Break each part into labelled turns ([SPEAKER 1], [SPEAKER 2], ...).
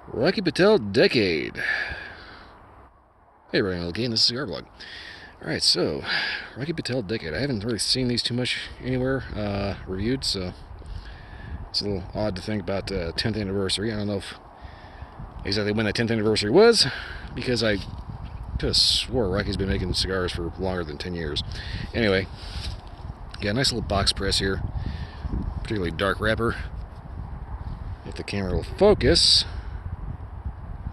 [SPEAKER 1] Rocky Patel Decade. Hey, everyone, again, this is Cigar Blog. Alright, so, Rocky Patel Decade. I haven't really seen these too much anywhere reviewed, so it's a little odd to think about 10th anniversary. I don't know exactly when that 10th anniversary was, because I could have swore Rocky's been making cigars for longer than 10 years. Anyway, got a nice little box press here, particularly dark wrapper. If the camera will focus,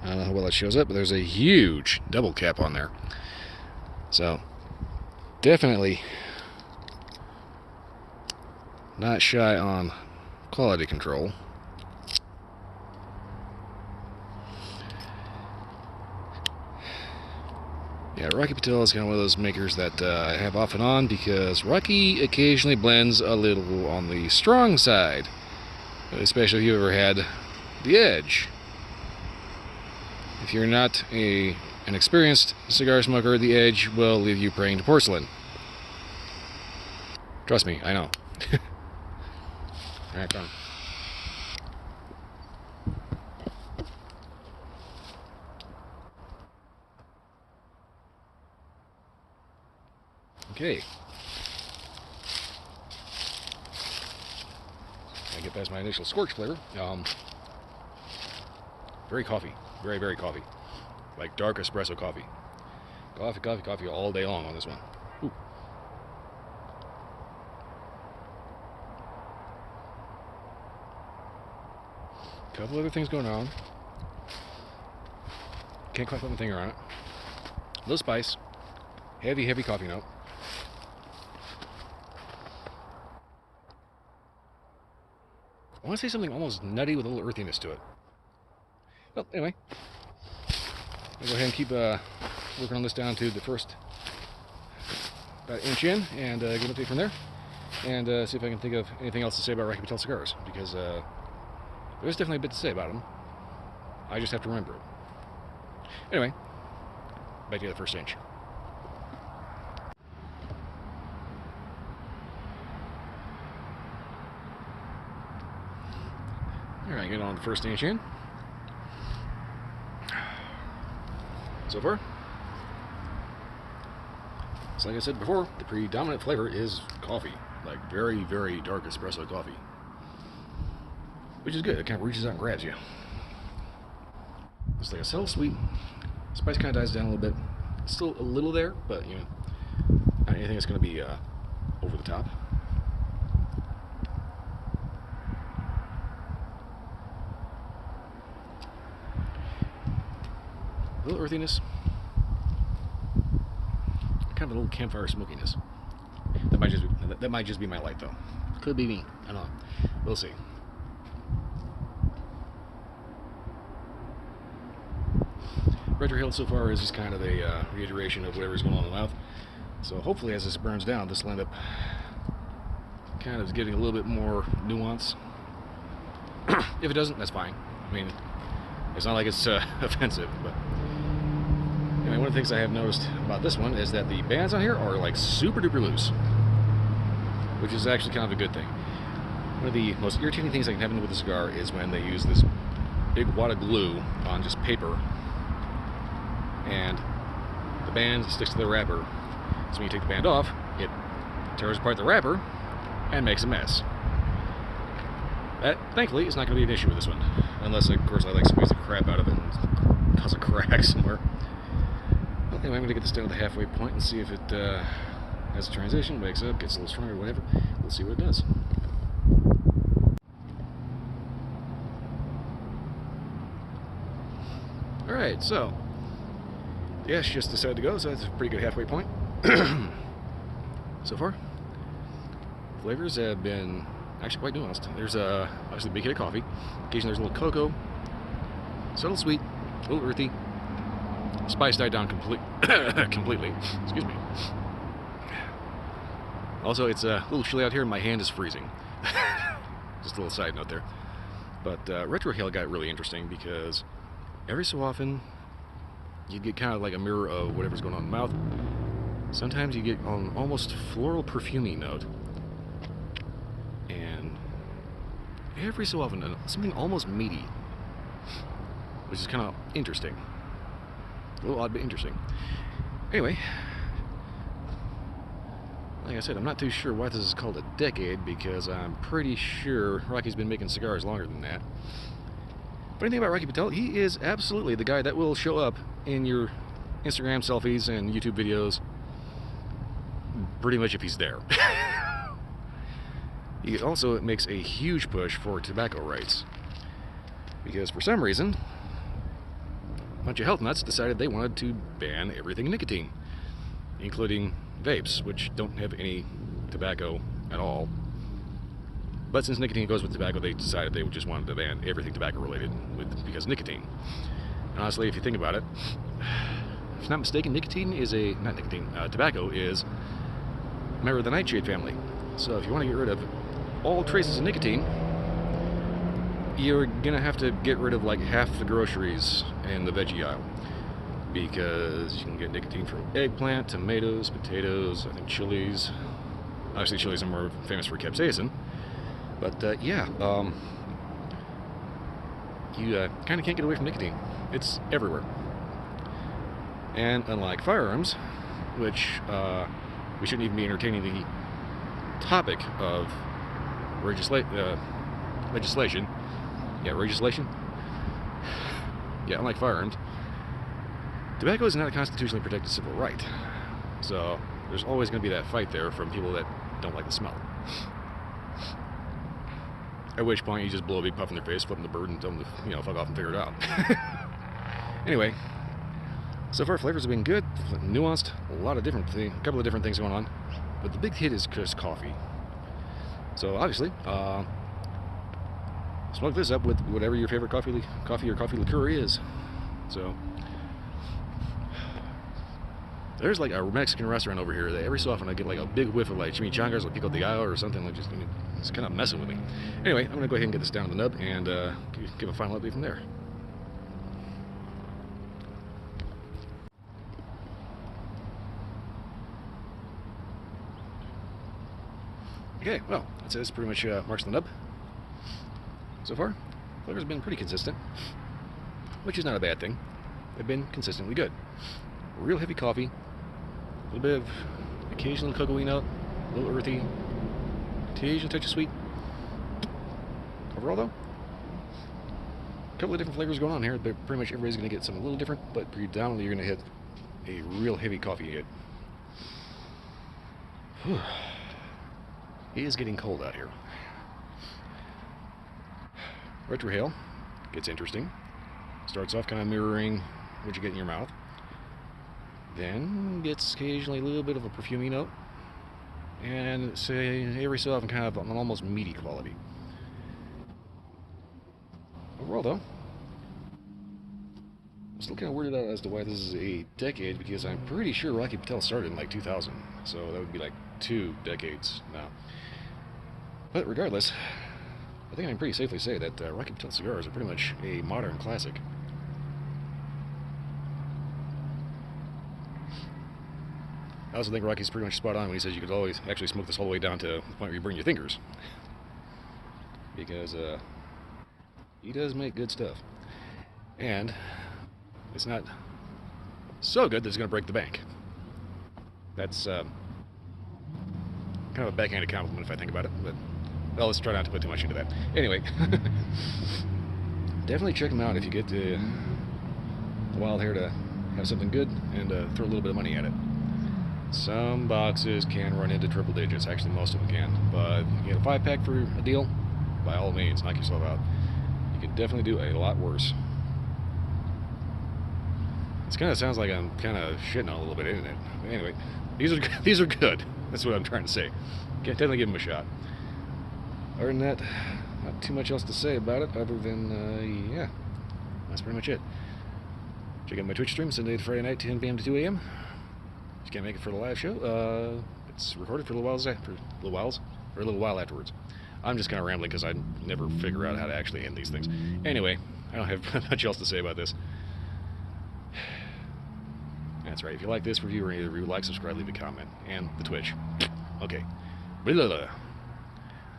[SPEAKER 1] I don't know how well that shows up, but there's a huge double cap on there. So, definitely not shy on quality control. Yeah, Rocky Patel is kind of one of those makers that I have off and on because Rocky occasionally blends a little on the strong side, especially if you ever had the edge. If you're not an experienced cigar smoker, the edge will leave you praying to porcelain. Trust me, I know. Alright, come on. Okay. I get past my initial scorch flavor. Very coffee. Very, very coffee. Like dark espresso coffee. Coffee, coffee, coffee all day long on this one. Ooh. Couple other things going on. Can't quite put my finger on it. A little spice. Heavy, heavy coffee note. I want to say something almost nutty with a little earthiness to it. Well, anyway. I'll go ahead and keep working on this down to the first about an inch in and get an update from there. And see if I can think of anything else to say about Rocky Patel cigars. Because there's definitely a bit to say about them. I just have to remember it. Anyway, back to the first inch. Alright, get on the first inch in. So far, so like I said before, the predominant flavor is coffee. Like very, very dark espresso coffee. Which is good, it kind of reaches out and grabs you. It's like a subtle sweet. Spice kind of dies down a little bit. It's still a little there, but you know, not anything that's going to be over the top. A little earthiness. Kind of a little campfire smokiness. That might just be my light though. Could be me. I don't know. We'll see. Retrohaled so far is just kind of a reiteration of whatever's going on in the mouth. So hopefully as this burns down, this will end up kind of getting a little bit more nuance. If it doesn't, that's fine. I mean, it's not like it's offensive, but anyway, one of the things I have noticed about this one is that the bands on here are like super duper loose, which is actually kind of a good thing. One of the most irritating things that can happen with a cigar is when they use this big wad of glue on just paper and the band sticks to the wrapper. So when you take the band off, it tears apart the wrapper and makes a mess. That, thankfully, is not going to be an issue with this one. Unless, of course, I like squeeze the crap out of it and cause a crack somewhere. Well, anyway, I'm going to get this down to the halfway point and see if it has a transition, wakes up, gets a little stronger, whatever. We'll see what it does. Alright, so yeah, she just decided to go, so that's a pretty good halfway point. So far, flavors have been actually quite nuanced. There's obviously a big hit of coffee. Occasionally there's a little cocoa, subtle sweet, a little earthy. Spice died down completely. Excuse me. Also, it's a little chilly out here and my hand is freezing. Just a little side note there. But retrohale got really interesting because every so often you get kind of like a mirror of whatever's going on in the mouth. Sometimes you get an almost floral perfumey note. And every so often something almost meaty. which is kind of interesting. A little odd, but interesting. Anyway, like I said, I'm not too sure why this is called a decade, because I'm pretty sure Rocky's been making cigars longer than that. Funny thing about Rocky Patel, he is absolutely the guy that will show up in your Instagram selfies and YouTube videos pretty much if he's there. He also makes a huge push for tobacco rights, because for some reason a bunch of health nuts decided they wanted to ban everything nicotine, including vapes, which don't have any tobacco at all. But since nicotine goes with tobacco, they decided they just wanted to ban everything tobacco related because of nicotine. And honestly, if you think about it, if I'm not mistaken, tobacco is a member of the nightshade family. So if you want to get rid of all traces of nicotine, you're gonna have to get rid of like half the groceries in the veggie aisle, because you can get nicotine from eggplant, tomatoes, potatoes, I think chilies. Obviously chilies are more famous for capsaicin, but you kind of can't get away from nicotine. It's everywhere. And unlike firearms, which we shouldn't even be entertaining the topic of legislation. Yeah, legislation. Yeah, unlike firearms, tobacco is not a constitutionally protected civil right. So there's always going to be that fight there from people that don't like the smell. At which point you just blow a big puff in their face, flip them the bird, and tell them to, fuck off and figure it out. Anyway, so far flavors have been good, nuanced, a couple of different things going on, but the big hit is just coffee. So obviously, smoke this up with whatever your favorite coffee or coffee liqueur is. So there's like a Mexican restaurant over here that every so often I get like a big whiff of like chimichangas or pico de gallo or something, like it's kind of messing with me. Anyway, I'm gonna go ahead and get this down to the nub and give a final update from there. Okay, well, that says pretty much marks the nub. So far, flavor's been pretty consistent, which is not a bad thing. They've been consistently good. Real heavy coffee, a little bit of occasional cocoa note, a little earthy, occasional touch of sweet. Overall, though, a couple of different flavors going on here. But pretty much everybody's going to get something a little different, but predominantly you're going to hit a real heavy coffee hit. Whew. It is getting cold out here. Retrohale gets interesting. Starts off kind of mirroring what you get in your mouth. Then gets occasionally a little bit of a perfumey note. And say every so often kind of an almost meaty quality. Overall though, I'm still kind of weirded out as to why this is a decade, because I'm pretty sure Rocky Patel started in like 2000. So that would be like 2 decades now. But regardless, I think I can pretty safely say that Rocky Patel cigars are pretty much a modern classic. I also think Rocky's pretty much spot on when he says you could always actually smoke this all the way down to the point where you burn your fingers. Because he does make good stuff. And it's not so good that it's going to break the bank. That's kind of a backhanded compliment if I think about it, but well, let's try not to put too much into that. Anyway, definitely check them out if you get the wild hair to have something good and throw a little bit of money at it. Some boxes can run into triple digits, actually most of them can, but you get a 5-pack for a deal, by all means, knock yourself out. You can definitely do a lot worse. It kind of sounds like I'm kind of shitting on a little bit, isn't it? But anyway, these are good. That's what I'm trying to say. Can't definitely give them a shot. Other than that, not too much else to say about it, other than, yeah, that's pretty much it. Check out my Twitch stream Sunday to Friday night, 10 p.m. to 2 a.m. If you can't make it for the live show, it's recorded for a little while afterwards. I'm just kind of rambling because I never figure out how to actually end these things. Anyway, I don't have much else to say about this. That's right. If you like this review or any other review, like, subscribe, leave a comment, and the Twitch. Okay. Blah, blah, blah.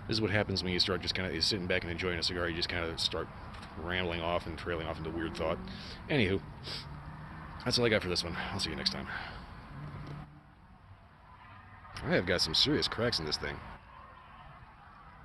[SPEAKER 1] This is what happens when you start just kind of sitting back and enjoying a cigar. You just kind of start rambling off and trailing off into weird thought. Anywho, that's all I got for this one. I'll see you next time. I have got some serious cracks in this thing.